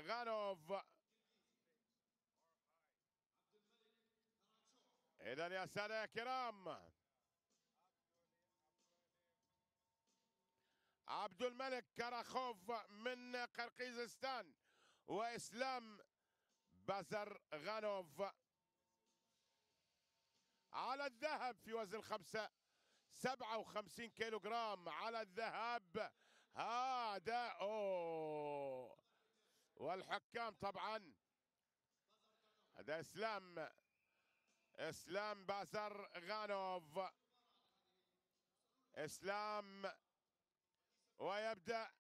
غانوف. إذا يا سادة يا كرام، عبد الملك كراخوف من قرقيزستان وإسلام بازرغانوف على الذهب في وزن 57 كيلو جرام على الذهب. هذا والحكام طبعا هذا اسلام بازرغانوف. اسلام، ويبدأ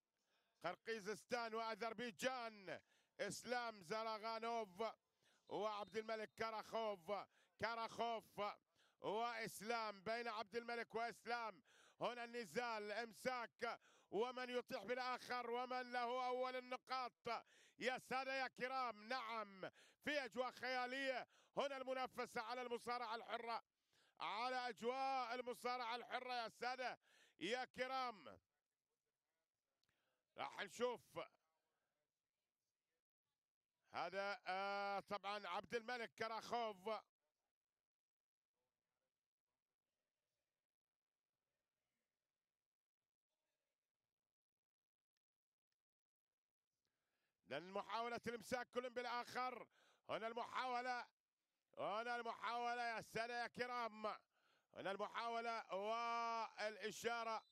قرقيزستان وأذربيجان. اسلام زرغانوف وعبد الملك كراخوف وإسلام. بين عبد الملك وإسلام هنا النزال، امساك ومن يطيح بالآخر ومن له أول النقاط. يا سادة يا كرام، نعم في أجواء خيالية هنا، المنافسة على المصارعة الحرة، على أجواء المصارعة الحرة يا سادة يا كرام. راح نشوف هذا طبعا عبد الملك كراخوف. لأن محاولة الإمساك كل بالآخر. هنا المحاولة يا سادة يا كرام، هنا المحاولة والإشارة،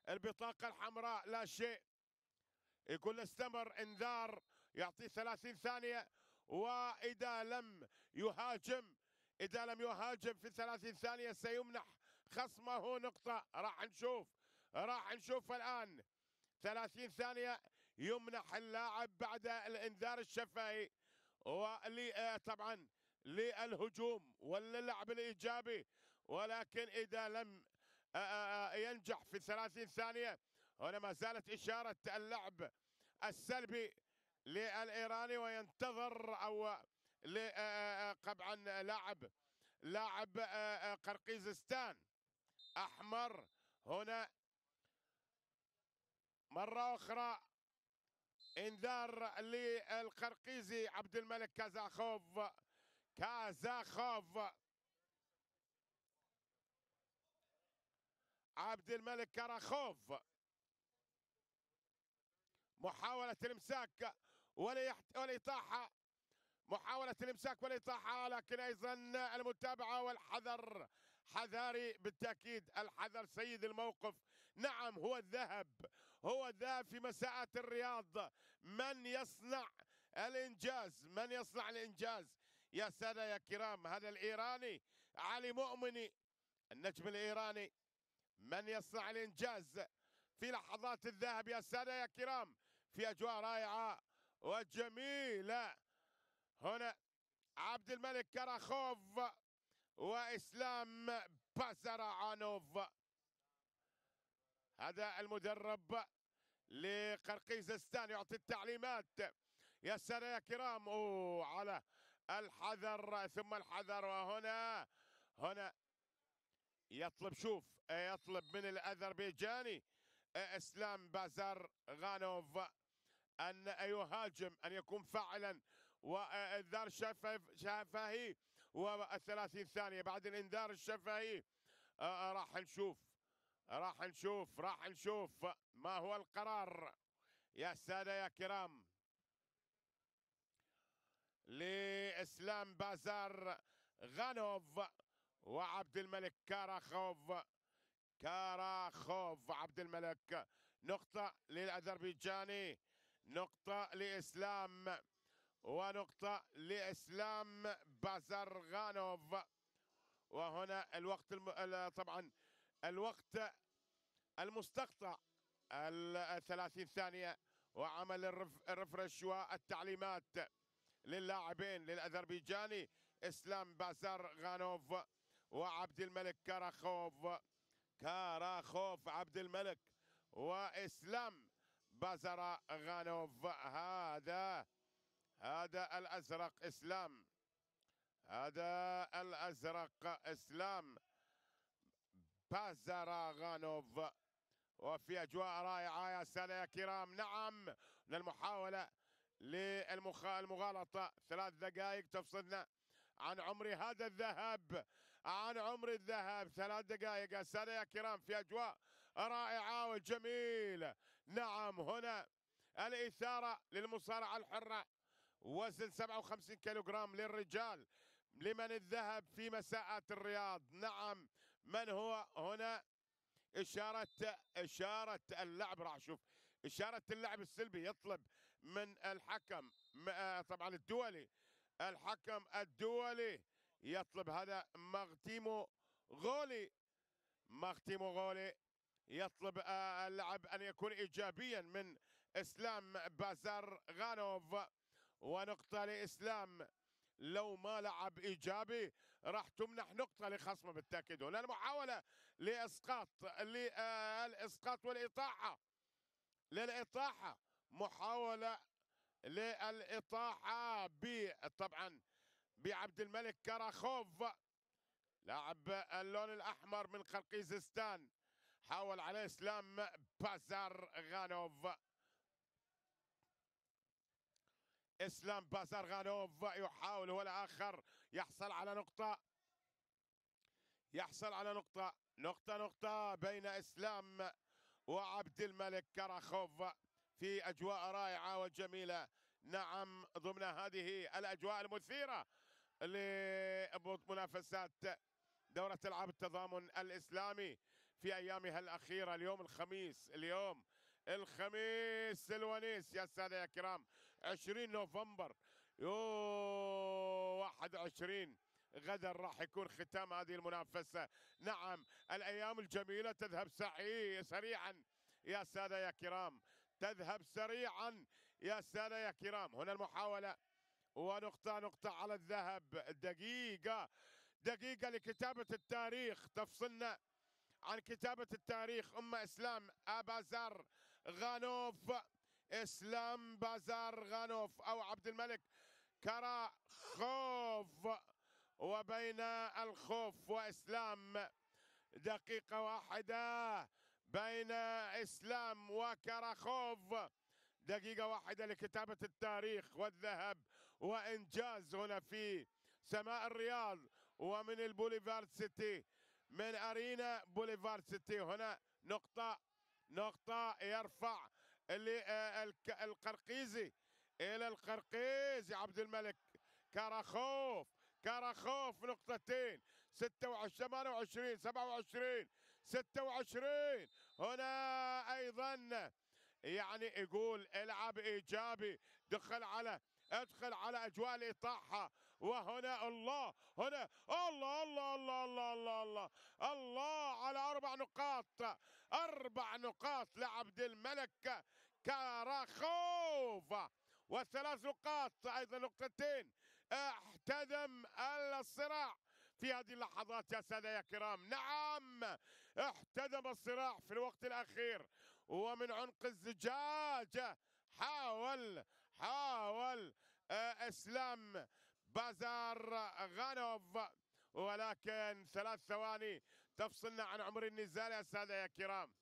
البطاقة الحمراء لا شيء. يقول استمر، انذار، يعطي 30 ثانية. وإذا لم يهاجم في 30 ثانية سيمنح خصمه نقطة. راح نشوف الآن 30 ثانية يمنح اللاعب بعد الانذار الشفهي طبعا للهجوم وللعب الإيجابي. ولكن إذا لم ينجح في 30 ثانية، هنا ما زالت إشارة اللعب السلبي للإيراني، وينتظر أو طبعا لاعب قرقيزستان أحمر. هنا مرة أخرى انذار للقرقيزي عبد الملك كازاخوف. عبد الملك كراخوف، محاولة الامساك والإطاحة، محاولة الامساك والإطاحة، لكن أيضا المتابعة والحذر. حذاري بالتأكيد، الحذر سيد الموقف. نعم هو الذهب في مساءة الرياض. من يصنع الإنجاز يا سادة يا كرام؟ هذا الإيراني علي مؤمني، النجم الإيراني، من يصنع الإنجاز في لحظات الذهب يا سادة يا كرام، في أجواء رائعة وجميلة. هنا عبد الملك كراخوف وإسلام بازرغانوف. هذا المدرب لقرقيزستان يعطي التعليمات يا سادة يا كرام. على الحذر ثم الحذر. وهنا يطلب من الأذربيجاني اسلام بازرغانوف أن يهاجم، أن يكون فاعلا، وإنذار شفهي و30 ثانية بعد الإنذار الشفهي. راح نشوف ما هو القرار يا سادة يا كرام لإسلام بازرغانوف وعبد الملك كراخوف. عبد الملك، نقطة للأذربيجاني، نقطة لإسلام، ونقطة لإسلام بازرغانوف. وهنا الوقت طبعا الوقت المستقطع 30 ثانية، وعمل الرفرش والتعليمات للاعبين للأذربيجاني اسلام بازرغانوف وعبد الملك كراخوف. عبد الملك واسلام بازرغانوف. هذا الازرق اسلام، هذا الازرق اسلام بازرغانوف. وفي اجواء رائعه يا ساده يا كرام. نعم، المحاوله للمغالطة. 3 دقائق تفصلنا عن عمر هذا الذهب، عن عمر الذهب. 3 دقائق يا سادة يا كرام في أجواء رائعة وجميلة. نعم، هنا الإثارة للمصارعة الحرة، وزن 57 كيلوغرام للرجال، لمن الذهب في مساءات الرياض. نعم، من هو هنا؟ إشارة اللعب. راح أشوف إشارة اللعب السلبي، يطلب من الحكم طبعا الدولي، الحكم الدولي يطلب هذا مغتيمو غولي يطلب اللعب أن يكون إيجابيا من إسلام بازارغانوف، ونقطة لإسلام. لو ما لعب إيجابي راح تمنح نقطة لخصمه بالتأكيد. هنا المحاولة للإسقاط والإطاحة، محاولة للإطاحة طبعا بعبد الملك كاراخوف، لاعب اللون الأحمر من قرقيزستان. حاول عليه إسلام بازارغانوف. إسلام بازارغانوف يحاول هو الآخر يحصل على نقطة بين إسلام وعبد الملك كاراخوف في أجواء رائعة وجميلة. نعم، ضمن هذه الأجواء المثيرة لمنافسات دورة ألعاب التضامن الإسلامي في أيامها الأخيرة. اليوم الخميس الونيس يا سادة يا كرام، 20 نوفمبر 21 غدا راح يكون ختام هذه المنافسة. نعم، الأيام الجميلة تذهب سريعا يا سادة يا كرام، تذهب سريعا يا سادة يا كرام. هنا المحاولة ونقطة على الذهب. دقيقة لكتابة التاريخ، تفصلنا عن كتابة التاريخ. إسلام بازارغانوف أو عبد الملك كاراخوف، وبين الخوف وإسلام 1 بين إسلام وكاراخوف. 1 لكتابة التاريخ والذهب وإنجاز هنا في سماء الرياض ومن البوليفارد سيتي، من أرينا بوليفارد سيتي. هنا نقطة يرفع القرقيزي إلى القرقيزي عبد الملك كاراخوف. 2 28 27 26. هنا أيضا يعني يقول العب إيجابي، ادخل على أجواء الإطاحة. وهنا الله على 4 نقاط لعبد الملك كاراخوف، و3 نقاط أيضا 2. احتدم الصراع في هذه اللحظات يا سادة يا كرام. نعم، احتدم الصراع في الوقت الأخير، ومن عنق الزجاجة حاول إسلام بازارغانوف، ولكن 3 ثواني تفصلنا عن عمر النزال يا سادة يا كرام.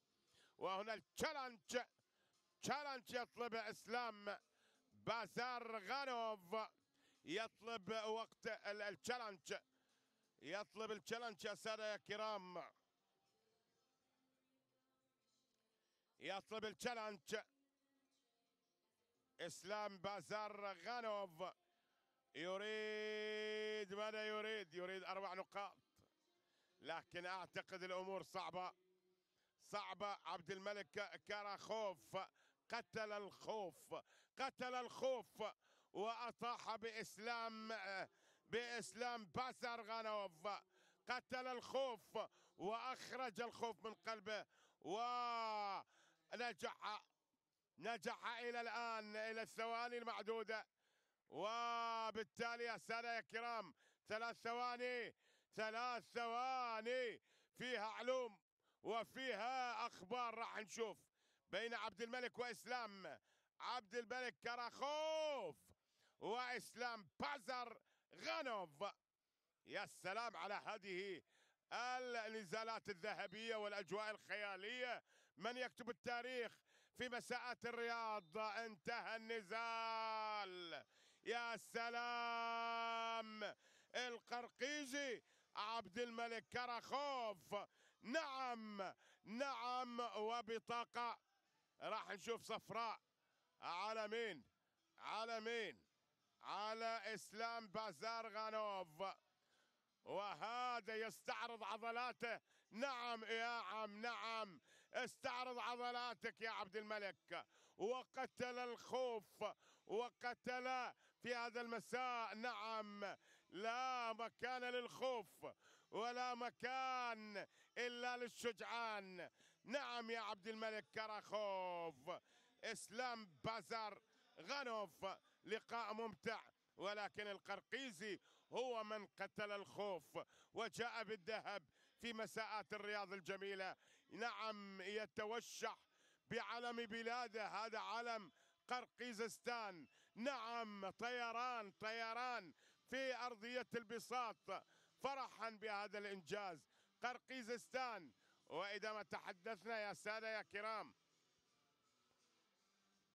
وهنا التشالنج يطلب إسلام بازارغانوف، يطلب وقت التشالنج، يطلب التشالنج يا سادة يا كرام، يطلب التشالنج. إسلام بازارغانوف يريد ماذا يريد 4 نقاط، لكن أعتقد الأمور صعبة. عبد الملك كاراخوف قتل الخوف وأطاح بإسلام بازارغانوف. قتل الخوف وأخرج الخوف من قلبه، ونجح إلى الآن إلى الثواني المعدودة. وبالتالي يا سادة يا كرام 3 ثواني فيها علوم وفيها أخبار راح نشوف بين عبد الملك وإسلام. عبد الملك كاراخوف وإسلام بازارغانوف. يا سلام على هذه النزالات الذهبية والأجواء الخيالية. من يكتب التاريخ في مساءات الرياض. انتهى النزال. يا سلام. القرقيزي عبد الملك كراخوف. نعم نعم، وبطاقة. راح نشوف صفراء على مين؟ على مين؟ على اسلام بازارغانوف، وهذا يستعرض عضلاته. نعم يا عم، نعم، استعرض عضلاتك يا عبد الملك. وقتل الخوف، وقتل في هذا المساء. نعم، لا مكان للخوف ولا مكان إلا للشجعان. نعم يا عبد الملك كراخوف. اسلام بازارغانوف، لقاء ممتع، ولكن القرقيزي هو من قتل الخوف وجاء بالذهب في مساءات الرياض الجميلة. نعم، يتوشح بعلم بلاده، هذا علم قرقيزستان. نعم، طيران طيران في أرضية البساط، فرحا بهذا الإنجاز قرقيزستان. وإذا ما تحدثنا يا سادة يا كرام